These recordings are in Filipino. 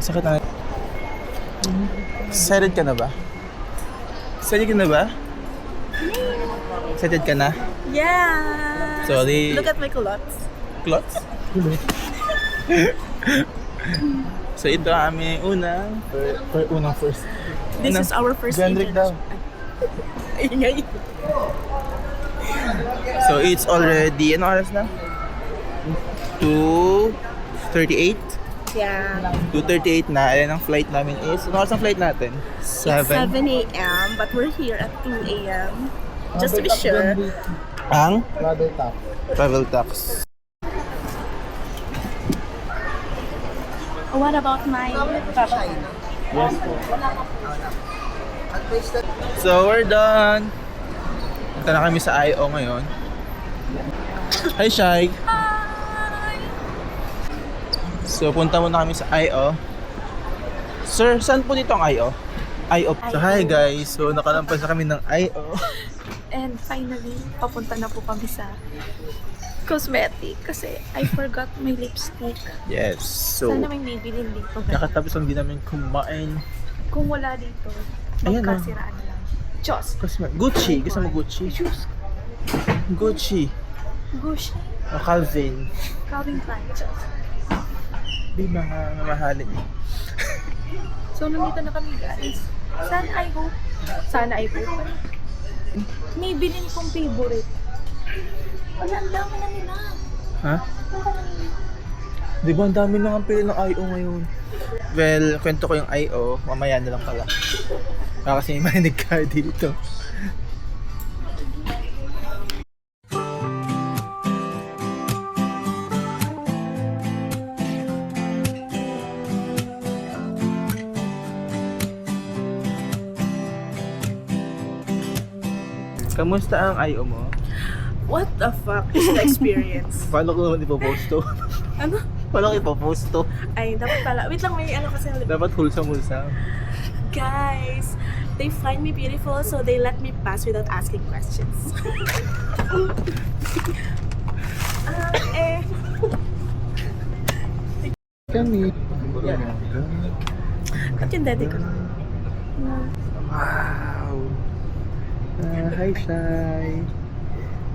Sakit na. Excited ka na ba? Excited ka na ba? Excited ka na? Yeah! Sorry. Look at my clots. Clots? So ito aming unang first. This is our first Gendrick daw. Ingay. So it's already, ano oras na? 2:38? Yeah. 2:38 na. Ayan ang flight namin is. Ano oras ang flight natin? 7 a.m. but we're here at 2 a.m. Just to be sure. Ang? Travel tax. What about my papa? Yes po. So we're done. Punta na kami sa I.O. ngayon. Hi Shai. Hi! So punta muna kami sa I.O. Sir, saan po dito ang I.O.? I.O. So hi guys. So nakalampas na kami ng I.O. And finally, papunta na po kami sa cosmetic kasi I forgot my lipstick. Yes. So Sana may bibilin dito. nakatapos lang din namin kumain. Kung wala dito, Ayan na. magkasiraan lang. Diyos! Gucci. Gusto mo Gucci? Diyos! Gucci. Gucci! O Calvin. Calvin Klein. Diyos! Di ba nga mamahalin? So, nandito na kami guys. Sana I hope. May bilin kong favorite. Wala, ang dami na nila. Ha? Di ba ang dami lang ang pili ng I.O. ngayon? Well, kwento ko yung I.O. Mamaya na lang pala. Kasi may marinig ka dito. Kamusta ang I.O. mo? What the fuck is the experience? Paano ko naman ipopost to? Ano? Paano ko ipopost to? Ay, dapat pala. Wait lang, may ano kasi. Dapat wholesome. Guys, they find me beautiful so they let me pass without asking questions. Kami. Ba't yung daddy ko? Wow! Hi, Shai!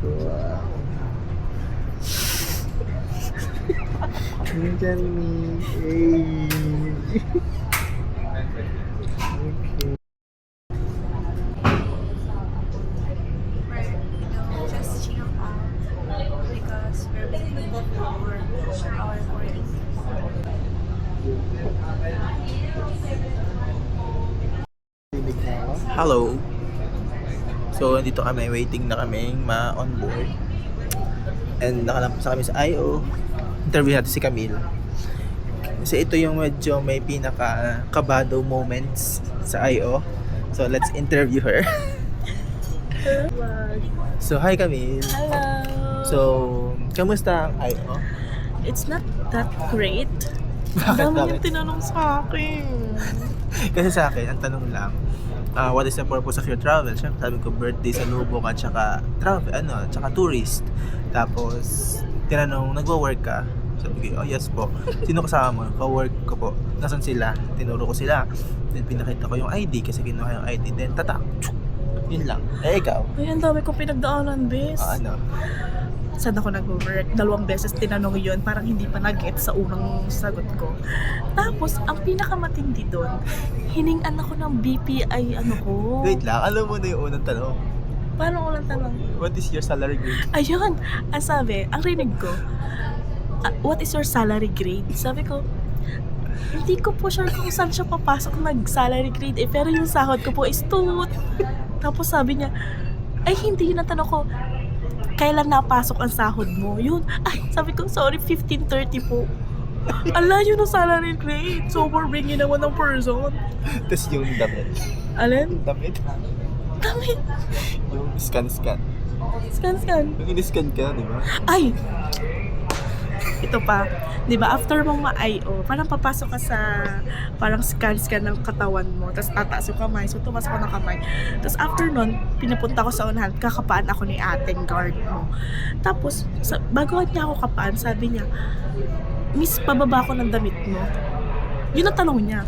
Wow! Look at me! Hey! Okay. Just chill out because we're waiting for our boarding. Hello! So, dito kami, waiting na kami ma-on board. And nakalampas na kami sa I.O. Interview natin si Camille. Kasi ito yung medyo may pinaka-kabado moments sa I.O. So, let's interview her. So, hi Camille! Hello! So, kamusta ang I.O.? It's not that great. Bakit? Ang dami yung tinanong sa akin. Kasi sa akin, ang tanong lang, what is the purpose of your travel? Siyempre, sabi ko, birthday sa Lubok at saka travel, tsaka tourist. Tapos, tinanong, nagwo-work ka? Sabi ko, oh yes po. Sino kasama mo? Ka-work ko po. Nasaan sila? Tinuro ko sila. Then, pinakita ko yung ID kasi kinuha yung ID. Then, tatak. Yun lang. Eh, ikaw? Ay, ang dami kong pinagdaanan, bes. Ano? Saan ako nag-work? 2 beses tinanong yun, parang hindi pa nag-get sa unang sagot ko. Tapos, ang pinakamatindi doon, hiningan ako ng BPI ko. Wait lang, alam mo na yung unang tanong. Paano ulang tanong? What is your salary grade? Ayun, ang sabi, ang rinig ko, what is your salary grade? Sabi ko, hindi ko po sure kung saan siya papasok nag-salary grade pero yung sahod ko po is toot. Tapos sabi niya, ay hindi, natanong ko, kailan napasok ang sahod mo? Yun, ay, sabi ko, sorry, 15:30 po. Ala, yun ang salary grade. Sobrang naman ng person. Tapos yung damit. Alin? Damit? Dami. Yung scan. Scan. Yung in-scan ka, di ba? Ay! Ito pa, di ba, after mong ma-IO, parang papasok ka sa, parang scan ng katawan mo, tapos tataas yung kamay, so tumas ko ng kamay. Tapos after nun, pinapunta ko sa unahan, kakapaan ako ni ating guard mo. Tapos, bago niya ako kapaan, sabi niya, Miss, pababa ko ng damit mo. Yun ang tanong niya.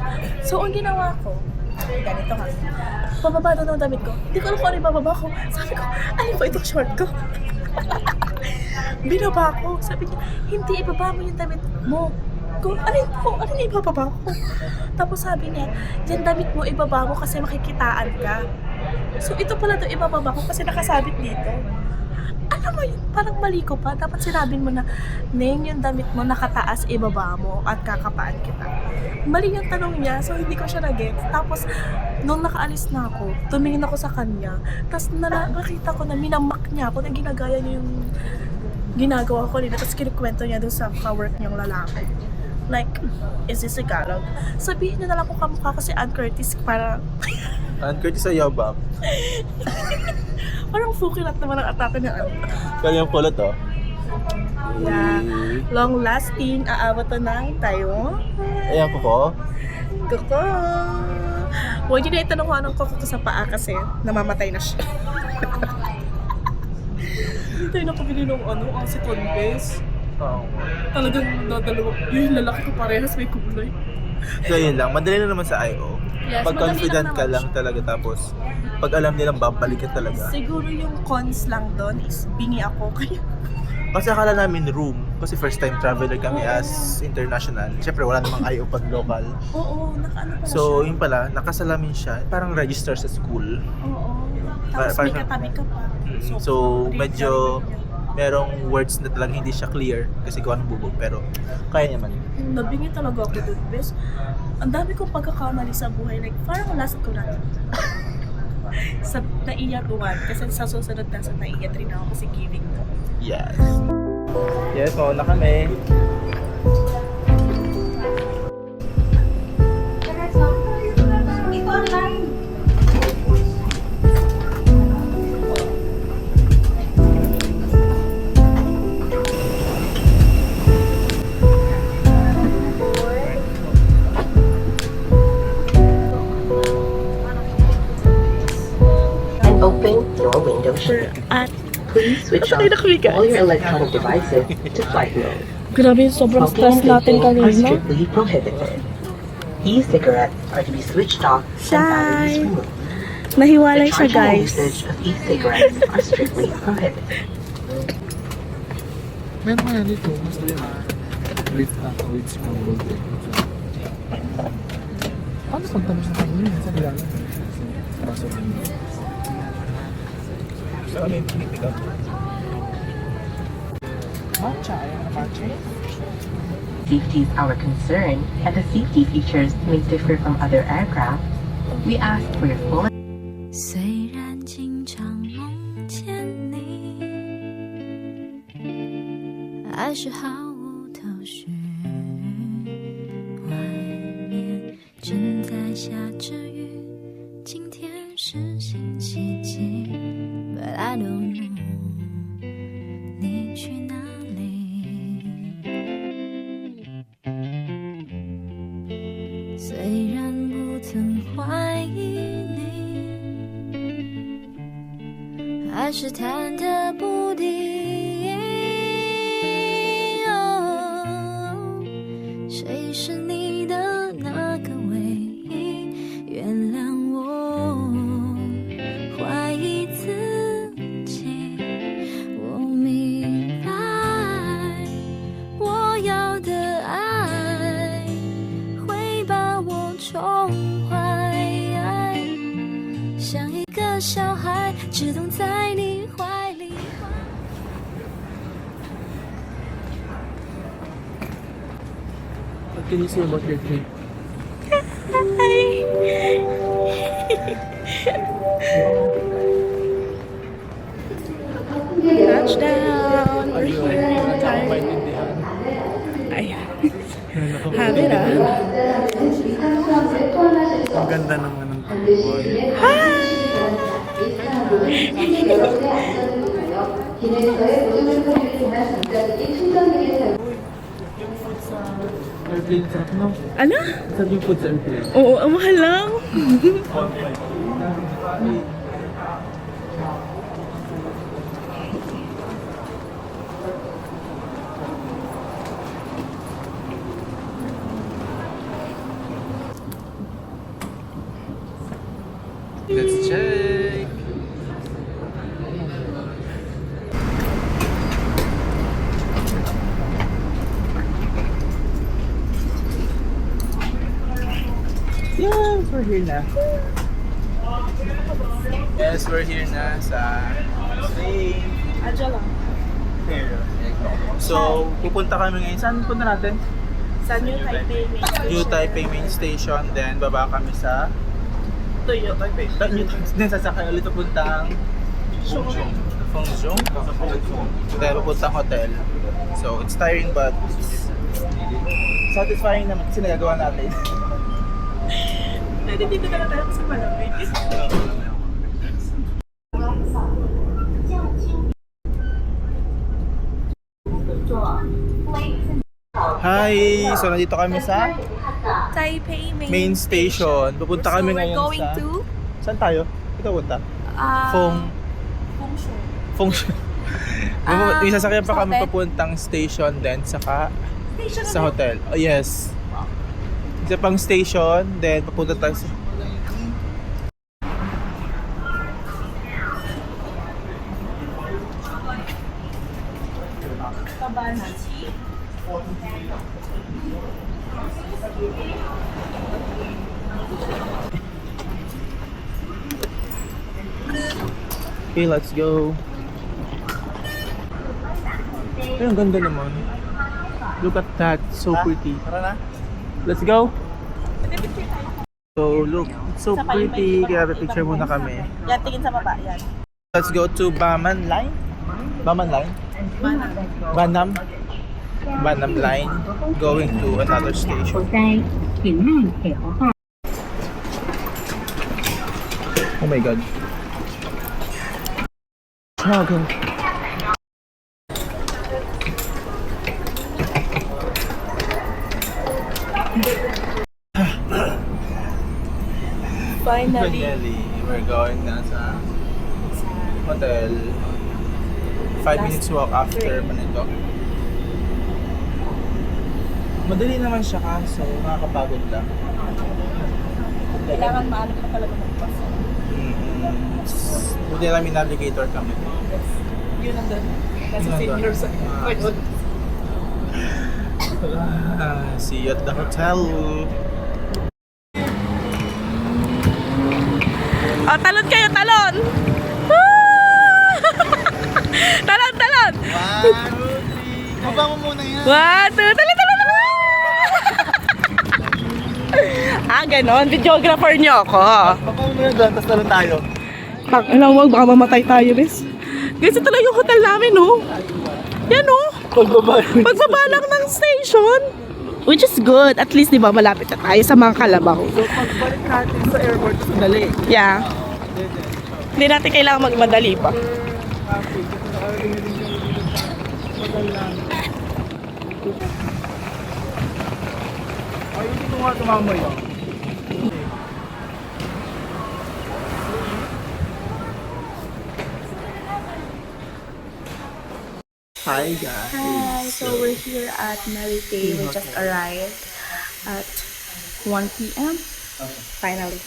So, ang ginawa ko, ganito nga. Pababa doon ang damit ko. Hindi ko alam kung ano yung bababa ko. Sabi ko, alin ba itong short ko? Binaba ko. Sabi niya, hindi, ibaba mo yung damit mo. Alin po? Alin yung ibababa ko? Tapos sabi niya, yan damit mo, ibaba mo kasi makikitaan ka. So, ito pala doon ibababa ko kasi nakasabit dito. Alam mo yun, parang mali ko pa. Dapat sinabing mo na, Neng, yung damit mo nakataas, ibaba mo at kakapaan kita. Mali yung tanong niya, so hindi ko siya na-get. Tapos, nung nakaalis na ako, tumingin ako sa kanya. Tapos nakita ko na minamak niya ako na ginagaya niya yung ginagawa ko nila. Tapos kinikwento niya doon sa ka-work niyang lalaki. Like, is this Tagalog? Sabihin niyo na lang kung kamukha ko si Ann Curtis para... Ann Curtis sa yabang. Parang fukilat naman ang atake niya. Kaya yung kulot, oh. Yeah. Long lasting, aabot to ng tayo. Ayan ko po. Kuko! Huwag niyo na itanong kung anong kuko ko sa paa kasi namamatay na siya. Hindi tayo nakabili ng ang Tonbes. Oo. Talagang dadalawa. Yung lalaki ko parehas may kulay. So yun lang, madali na naman sa I.O. Yes, Pag madali confident lang ka naman lang talaga tapos pag alam nilang babalik ka talaga. Siguro yung cons lang doon is bingi ako. Kaya Kasi akala namin room, kasi first time traveler kami as international. Siyempre wala namang I.O. pag local. oo, nakaano pala So siya. yun pala, nakasalamin siya, parang register sa school. Oo. Tapos may katabi ka pa. So medyo merong words na talagang hindi siya clear kasi kung anong bubog, pero kaya naman. Nabingi talaga ako doon, bes. Ang dami kong pagkakamali sa buhay. Like, parang last ko na. Sa naiya 1, kasi sa susunod na sa naiya 3 na ako kasi giving to. Yes. Yes, mauna kami. Ito online. And open your window shade. At, Please switch off Nasaan na kami, guys? all your electronic devices to flight mode. grabe, sobrang Smoking stress and natin vaping are kanina. strictly prohibited. E-cigarettes are to be switched off and batteries Shy. removed. Nahiwalay The siya, charging and guys. usage of e-cigarettes are strictly prohibited. Meron nga dito, mas lift up with scrambled egg. Paano kung tapos na kanina? Sa bilang? Pasok mo. So ano yung pick up? Matcha, ayan na matcha. Safety is our concern, and the safety features may differ from other aircraft. We ask for your full 虽然经常梦见你，还是毫无头绪。外面正在下着雨，今天是星期几 ？But I don't know 你去哪里？虽然不曾怀疑你。还是忐忑不定。哦，谁是你的那个唯一？原谅我怀疑自己。我明白，我要的爱会把我宠坏，像一个小孩，只懂在你怀里。 What can you say about your trip? Touchdown! We're Ayun, here in wala akong Thailand. maintindihan. Ayan. Habit ah. Ang ganda naman ng tubuan. Airplane, sarap no? Ano? Sarap yung food sa airplane. Oo, ang mahal lang. Let's check. Yes, we're here na. Yes, we're here na sa train. Adyo lang. Here. So, pupunta kami ngayon. Saan punta natin? Sa New Taipei Main Station. New Taipei Main Station. Then, baba kami sa Tuyo. Then, sasakay ulit papuntang Fengzhou. Then, papuntang hotel. So, it's tiring but satisfying naman kasi nagagawa natin. Pwede dito na tayo sa malamig. Hi! So, nandito kami sa Taipei main station. Pupunta kami So, we're ngayon going sa... to Saan tayo? Ikaw punta? Fengshu. Fengzhou. May sasakyan pa sa kami hotel? papuntang station then saka Station sa hotel. Oh, yes. Isa pang station, then papunta tayo sa... Kabanan. Okay, let's go. Ay, ang ganda naman. Look at that, so pretty. Tara na. Let's go. So, look, it's so pretty. Kaya picture muna kami. Yan, tingin sa baba. Yan. Let's go to Baman Line. Baman Line? Banam. Banam Line. Going to another station. Oh my god. Dragon. Finally. Finally, we're going na sa hotel. 5 minutes walk after Manito. Madali naman siya kaso nakakapagod lang. Kailangan maano ka talaga magpasa. Buti namin navigator kami. Yun ang doon. Kasi Yun ang senior sa doon. See you at the hotel. Oh, talon kayo, talon! Ah! Talon, talon! Baba mo muna yan. 1, 2, talon, talon! Ganon. Videographer niyo ako. Baba mo muna doon, tapos talon tayo. Alam mo, baka mamatay tayo, guys. Guys, ito lang yung hotel namin, no? Yan, no? Pagbaba lang ng station. Which is good. At least, di ba, malapit na tayo sa mga kalabaw. So, pagbalik natin sa airport, sandali. Yeah. Hindi natin kailangan magmadali pa. Ay, hindi ko nga tumamoy. Hi guys. Hi, so we're here at Mary Kay. We just arrived at 1 p.m. Finally.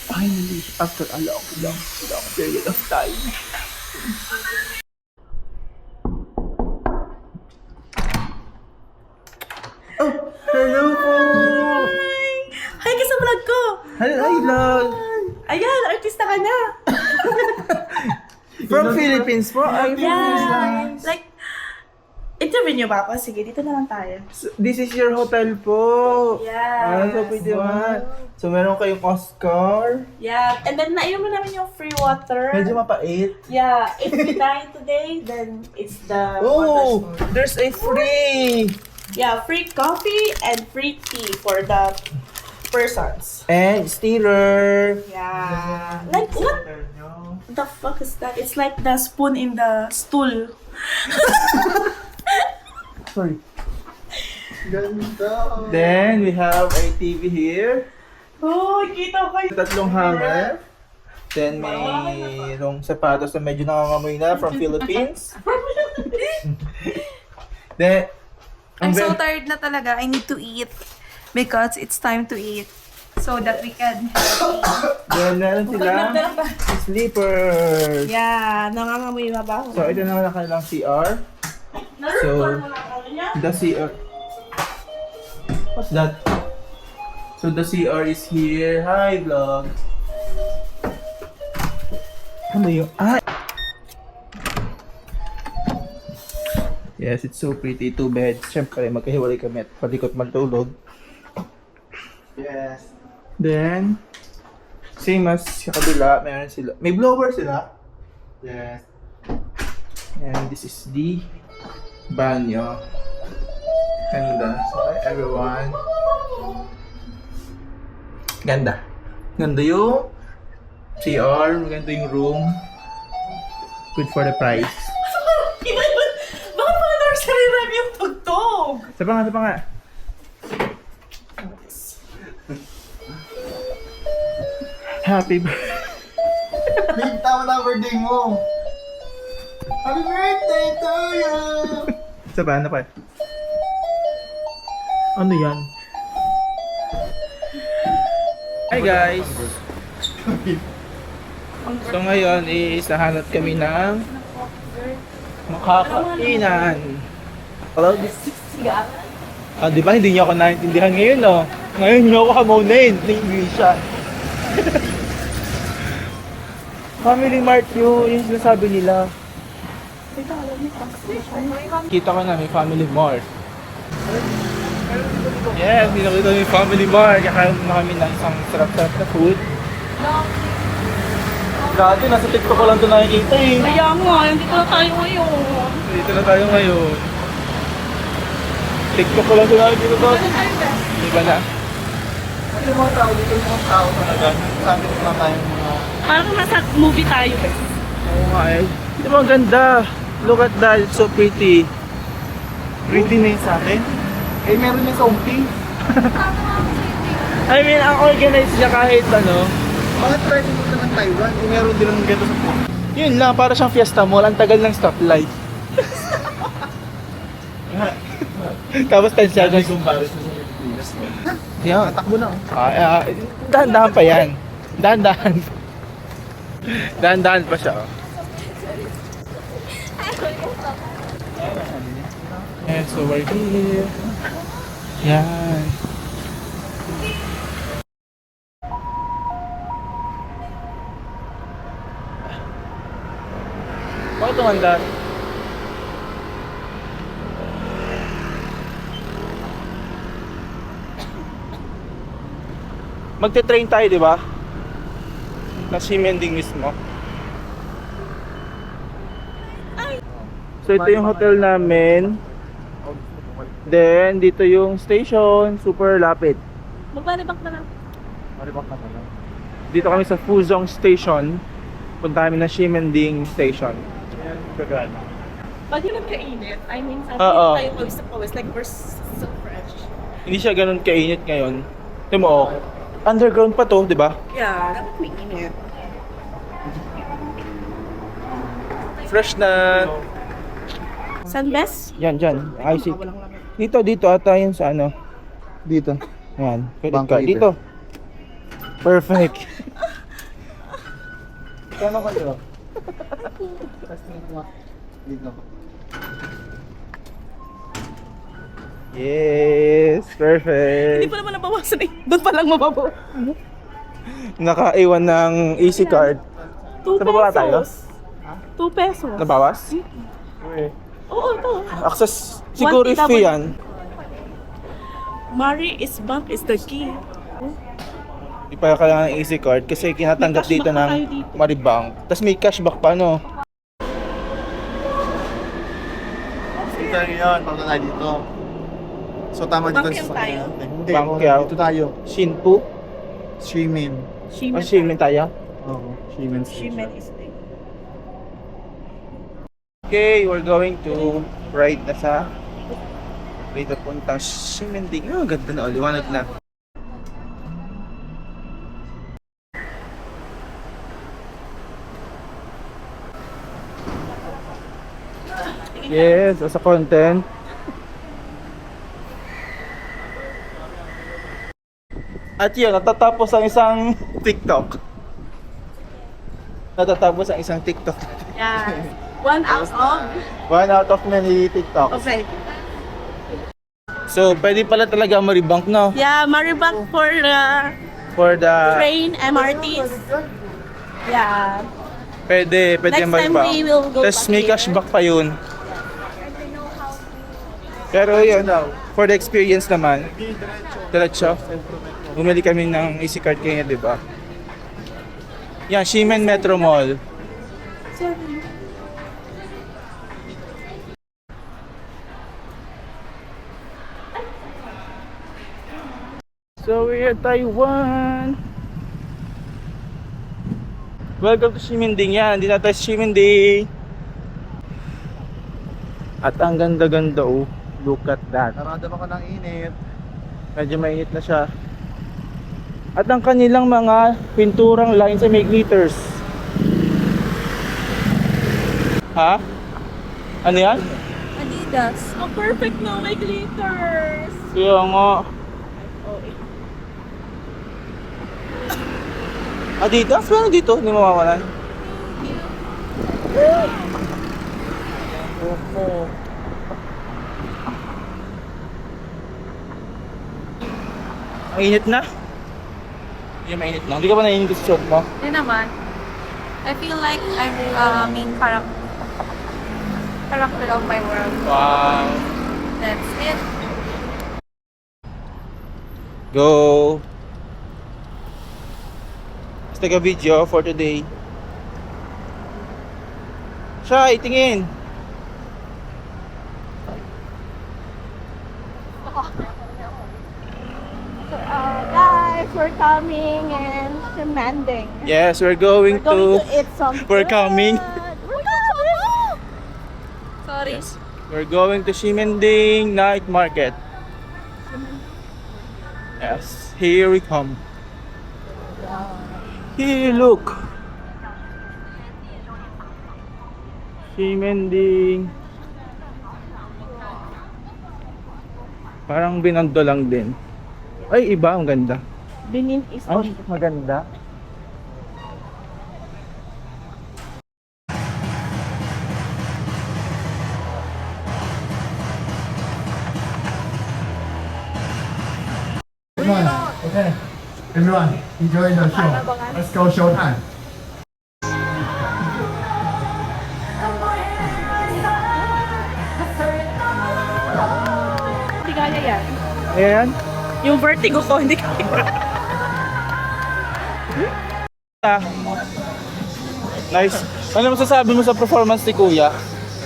Finally, after a long period of time. Oh, hello po! Hi ka sa vlog ko! Hi, love! Ayan, artista ka na! From Philippines po? Yeah! Like, interview niyo ba ako? Sige, dito na lang tayo. So, this is your hotel po. Yeah. So pretty man. So meron kayong Oscar. Yeah, and then nainom mo namin yung free water. Medyo mapait. Yeah, if we die today, then it's the Oh, water. there's a free! Yeah, free coffee and free tea for the persons. And stirrer. Yeah. Like, what the fuck is that? It's like the spoon in the stool. Sorry. Then we have a TV here. Oh, kita ko. Tatlong hanger. Then mayroong sapatos na medyo nangangamoy na from Philippines. Then, I'm so tired na talaga. I need to eat because it's time to eat. so that we can Then, meron sila sleepers. Yeah, nangangamoy mabaho. So, ito naman ang kanilang CR. So, the CR. What's that? So, the CR is here. Hi, vlog. Ano yung... Ah! Yes, it's so pretty. 2 beds. Siyempre, magkahiwalay kami at palikot matulog. Yes. Then, same as sa kabila, meron sila. May blower sila. Yes. And this is the banyo. Ganda. So, hi everyone. Ganda. Ganda yung CR. Maganda yung room. Good for the price. Bakit pa nursery rhyme yung tugtog? Sa pa nga. Happy birthday. Babe, tama na birthday mo. Happy birthday to you! Sa pa, ano pa? Ano yan? Hi guys! So ngayon is nahanap kami ng makakainan. Hello? Ah, di ba hindi niyo ako naintindihan ngayon, no? Ngayon niyo ako hamonin ng Englishan. Family Mart yung sinasabi nila. Kita ko na may Family Mart. Yes, nakita yung Family Mart. Kakain na kami ng isang sarap-sarap na food. Dati, nasa TikTok ko lang ito nakikita eh. Kaya nga, dito na tayo ngayon. Dito na tayo ngayon. TikTok ko lang ito nakikita to. Hindi ba na? Yung mga tao dito, yung mga tao talaga. Sabi ko na tayo mga... Parang nasa movie tayo. Oo nga eh. Di ba ang ganda? Look at that, it's so pretty. Pretty na yun sa akin. Eh, meron yung something. I mean, ang organized niya kahit ano. Bakit pwede mo ng Taiwan? Eh, meron din ang ganito sa phone. Yun lang, para siyang Fiesta Mall. Ang tagal ng stoplight. Tapos 10 seconds. Yan. Takbo na. Dahan-dahan pa yan. Dahan-dahan. Dahan-dahan pa siya. Oh. Yeah, so we're here. Yan. Bakit tumanda? Magte-train tayo, di ba? Na Ximending mismo. So ito yung hotel namin. Then dito yung station, super lapit. Magbalibak na lang. Maribak na pala. Dito kami sa Fuzhou Station. Punta kami ng Ximending Station. Kagad. Pag yun ang kainit, I mean, sabi Oo. tayo pawis na pawis, like we're so fresh. Hindi siya ganun kainit ngayon. Ito mo, oh. Underground pa to, di ba? Yeah, dapat may init. Fresh na. San Bes? Yan, dyan. I see. Dito ata yun sa ano. Dito. Yan. Credit Bank card. Libre. Dito. Perfect. Kano ka dito? Dito. Yes, Hindi perfect. pa naman nabawasan eh. Doon pa lang mababaw. Nakaiwan ng easy card. 2 Nabababa pesos. tayo? 2 pesos. Nabawas? Oo, ito. Access, siguro if yan. Mari is bank is the key. Di pa kailangan ng easy card kasi kinatanggap May dito cashback ng tayo dito. Maribank. Tapos may cashback pa, no? Dito yun, pagka tayo dito. So tama dito Bangkyaw tayo? Hindi, Bangkyaw. dito tayo. Shinpu? Swimming. O Shimin tayo? Oo, Swimming. Shimen is the Okay, we're going to ride na sa ride na puntang Ximending. Oh, ganda na, liwanag na. Yes, as a content. At yun, natatapos ang isang TikTok. Natatapos ang isang TikTok. Yeah. One out of. One out of many TikToks. Okay. So, pwede pala talaga maribank, no? Yeah, Maribak for For the... train, MRTs. Yeah. Pwede Next time maribank. we will go Tapos back may here. cashback pa yun. Pero yun, for the experience naman, diretso. Bumili kami ng Easy Card kanya, di ba? Yan, Ximen Metro Mall. So we're at Taiwan. Welcome to Ximending yan. Hindi na tayo sa Ximending. At ang ganda-ganda oh. Look at that. Naramdaman ko ng init. Medyo mainit na siya. At ang kanilang mga pinturang lines ay may glitters. Ha? Ano yan? Adidas. Oh, perfect no, may glitters. Kaya nga. Adidas? Ano dito? Hindi mawawalan. Opo. Ang init na? Hindi mainit na. Hindi ka ba naiinit sa shot mo? Hindi naman. I feel like I'm main character of my world. Wow. That's it. Go. Let's take a video for today. Siya, itingin. Guys, we're coming and demanding. Yes, we're going, to... eat some We're coming. We're coming! Sorry. Yes. We're going to Ximending Night Market. Yes, here we come. Here, look. Ximending. Parang binando lang din. Ay, iba, ang ganda. Benin is Ay, maganda. Okay. Everyone, enjoy the show. Let's go show time. Hindi kaya yan. Ayan. Yung vertigo ko, hindi kaya. Ah. Nice. Ano masasabi mo sa performance ni Kuya?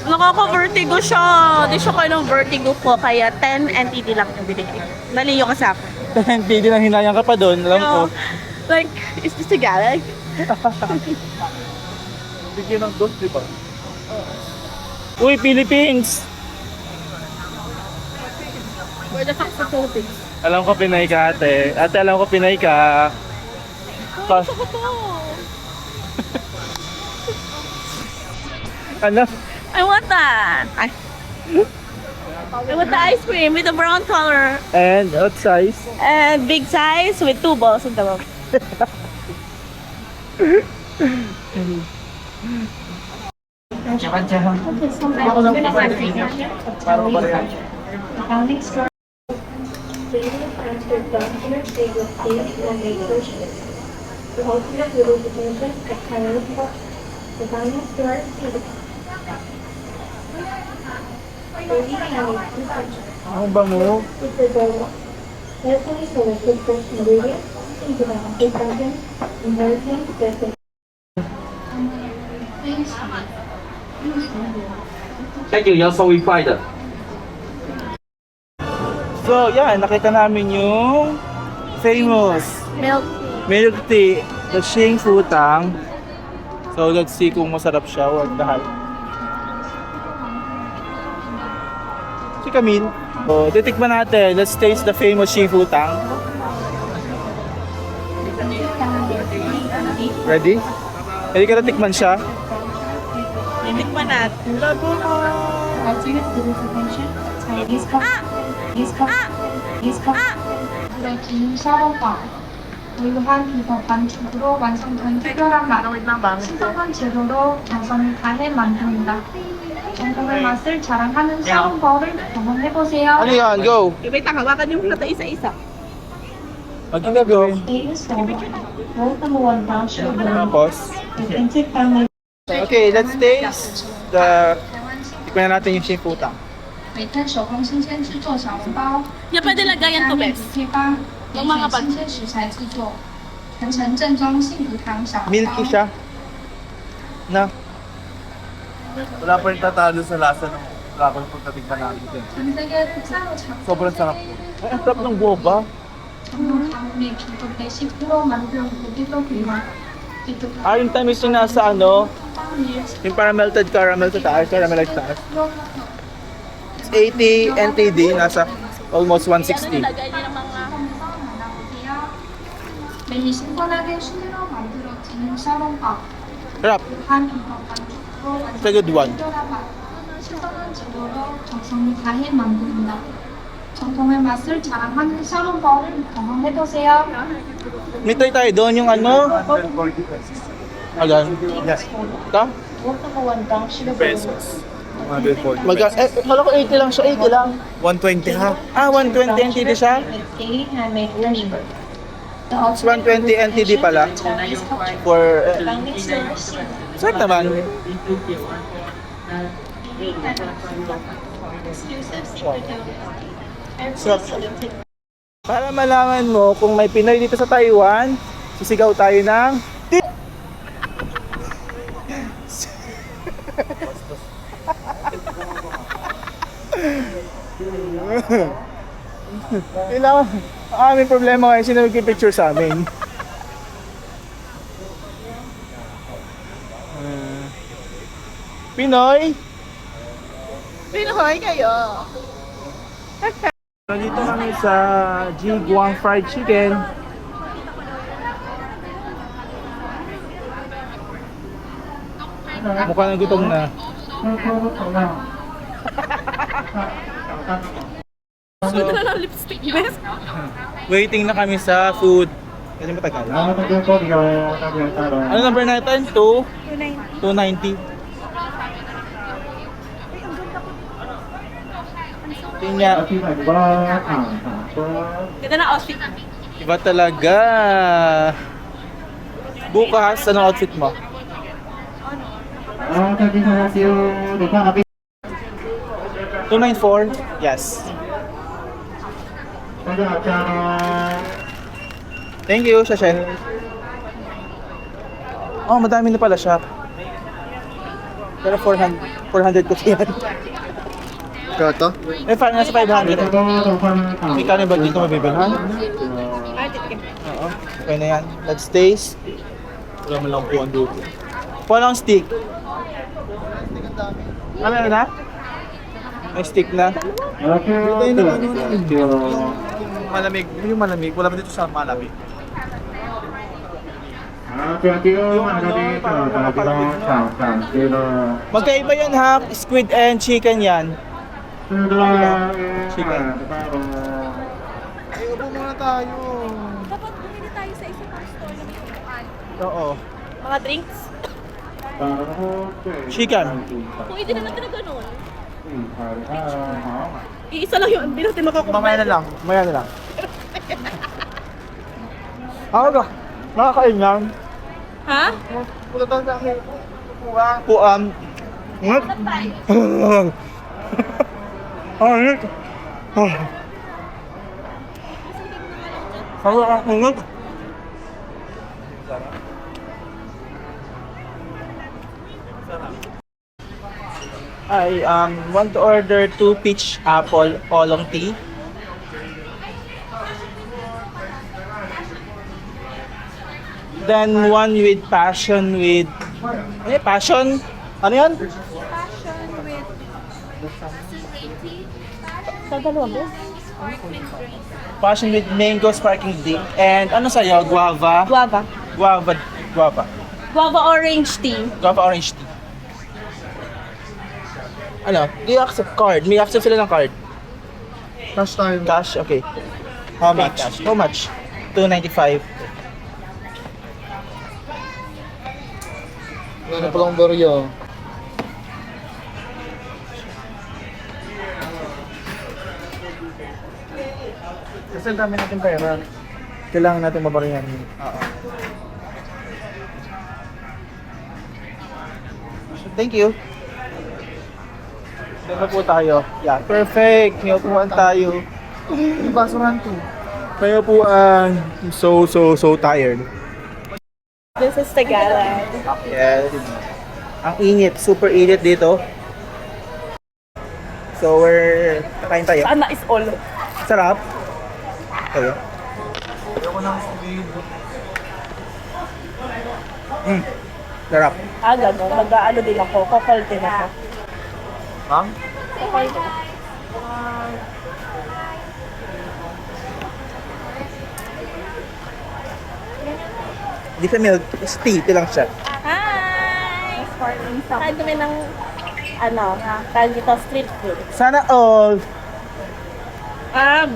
Nakaka-vertigo siya. Hindi siya kaya ng vertigo ko. Kaya 10 NTD lang yung binigay. Naliyo ka sa akin. Hindi lang hinayang ka pa doon. Alam ko. Like, is this Tagalog? Bigyan ng dos, di ba? Uy, Philippines! Where the fuck's the Philippines? Alam ko Pinay ka, ate. Ate, alam ko Pinay ka. Pa- Gusto ko to. ano? I want that. I want the ice cream with the brown color. And what size? And big size with 2 balls in the middle. Ang bango. Carefully selected fresh ingredients into the detergent, inheritance, better. So, yan. Nakita namin yung famous milk tea. The Shing Futang. So, let's see kung masarap siya or dahil. Si Camille. So, titikman natin. Let's taste the famous Shing Futang. Ready? Ready ka na tikman siya? Titikman natin. Alternate delivery Chinese coffee. Chinese coffee. Chinese coffee. 沙龙法 고유한 비법 반죽으로 완성된 특별한 맛. 신선한 재료로 정성을 다해 만듭니다. 전통의 맛을 자랑하는 샤운버를 경험해보세요. Ano yan? Go! Wait lang, hawakan yung plata isa-isa. Mag-ina go. Welcome one pound sugar. Tapos? Intensive family. Okay, let's taste the... Tikman na natin yung shimputan. 每天手工新鲜制作小笼包， Yeah, pwede lagayan to, 面 bes. 配方， Yung mga 选新鲜食材制作，全程正宗幸福堂小笼包。 Milky siya. Na? Wala pa rin tatalo sa lasa ng dragon fruit na tignan natin din. 전 세계 특산으로 Sobrang sarap po. Ay, ang sarap ng boba. 전통 가뭄의 기존 레시피로 만든 고기도 비만. Ah, yung tamis yung nasa ano, yung para melted caramel sa taas, caramelized taas. It's 80 NTD, nasa almost 160. Lagay niya ng mga... 매일 신선하게 수제로 만들어지는 샤론밥. Sarap. 한 비법 반죽으로 It's a good one. 특별한 맛. 신선한 재료로 정성을 다해 만듭니다. 전통의 맛을 자랑하는 샤론밥을 경험해보세요. May try tayo doon yung ano. Alam? Yes. Ito? Pesos. 140. Kala ko 80 lang siya, 80 lang. 120 ha? Ah, 120 NTD siya? It's 120 NTD pala. For... sarap naman. Sarap. Para malaman mo kung may Pinoy dito sa Taiwan, sisigaw tayo ng... Kailangan, may problema kayo, sino nagpipicture sa amin? Pinoy? Pinoy kayo. Dito kami sa Jiguang Fried Chicken. Mukha na gutom na. Gusto na ng lipstick, bes. Waiting na kami sa food. Kasi matagal. Ano number natin? 290. Tingnan. Ganda na outfit. Iba talaga. Bukas, anong outfit mo? 294? Yes. Thank you, Shashen. Oh, madami na pala siya. Pero 400 ko yan. Ito to? Eh, nasa 500. Ikaw na ba dito mabibilhan? Oo. Okay na yan. Let's taste. Wala man lang po ang dugo. Walang stick. Ano na? May stick na. Malamig. Yung malamig. Wala pa dito sa malamig. Magkaiba yan ha. Squid and chicken yan. Chicken. Ay, upo muna tayo. Dapat bumili tayo sa isang store na may upuan. Oo. Mga drinks. Chicken. Pwede naman talaga nun. Iisa lang yung hindi natin makakumpay. Mamaya na lang. Maya na lang. Ako ba? Nakakain yan. Ha? Punta tayo sa akin. Pupuha. Puam. Ngat. Ngat. Ngat. I want to order 2 peach apple oolong tea. Then one with passion with passion. Ano 'yan? Sa dalawa, bes? Passion with mango sparkling drink. And ano sa'yo? Guava? Guava. Guava. Guava. Guava orange tea. Guava orange tea. Ano? Do you accept card? May accept sila ng card. Cash time. Cash? Okay. How much? How much? 295. Ano palang barya? Kasi ang dami natin pera. Kailangan natin mabarihan. Oo. Thank you. Dito po tayo. Yeah, perfect. May upuan tayo. Yung basurahan ko. May upuan. So tired. This is Tagalog. Yes. Ang init. Super init dito. So, we're kakain tayo. Sana is all. Sarap. Okay. Sarap. Gano'n. Mag-ano din ako. Kokol din ako. Ma'am? Hindi siya milk. Tea lang siya. Hi! Kain kami ng tawag dito, street food. Sana all.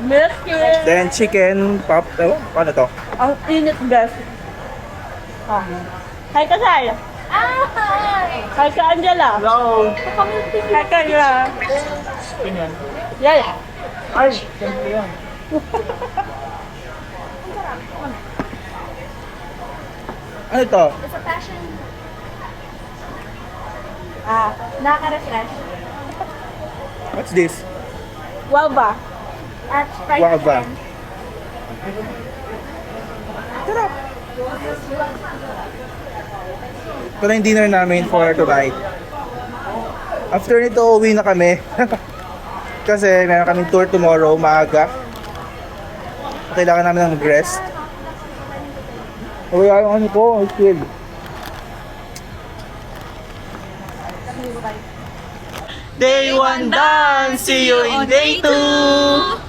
Milk yun. Then chicken, pop. Ano to? Ang init, guys. Hi ka, Sai. Hi ka, Angela. Hello. Hi ka, Angela. Yeah. Ay, siyempre yan. Ano to? It's a passion. Nakaka-refresh. What's this? Guava. At fried Guava. chicken. Ito na yung dinner namin for tonight. After nito, uwi na kami. Kasi meron kaming tour tomorrow, maaga. Kailangan namin ng mag-rest. Wala yung ano ko, chill. Day 1 done! See you in day 2!